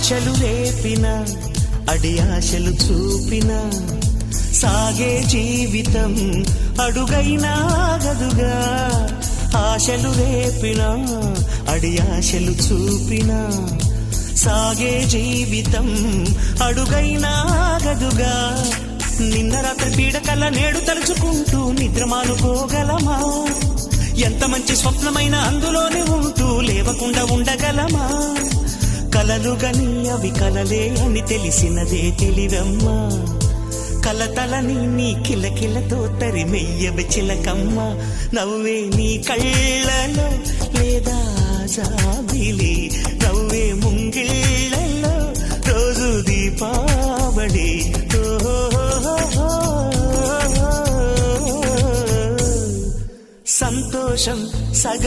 ఆశలు రేపిన అడి ఆశలు చూపిన సాగే జీవితం అడుగైనా ఆగదుగా. ఆశలు రేపిన అడి ఆశలు చూపిన సాగే జీవితం అడుగైనా ఆగదుగా. నిన్న రాత్రి పీడకల నేడు తలుచుకుంటూ నిద్రమానుకోగలమా? ఎంత మంచి స్వప్నమైన అందులోనే ఉంటూ లేవకుండా ఉండగలమా? కలలు గని అవి కలలే అని తెలిసినదే తెలివమ్మా. కలతలని నీ కిలకిలతో తరిమెయ్యవి చిలకమ్మ. నవ్వే నీ కళ్ళలో లేదా జాబిలి, నవ్వే ముంగిళ్ళలో రోజు దీపావళి. సంతోషం సగం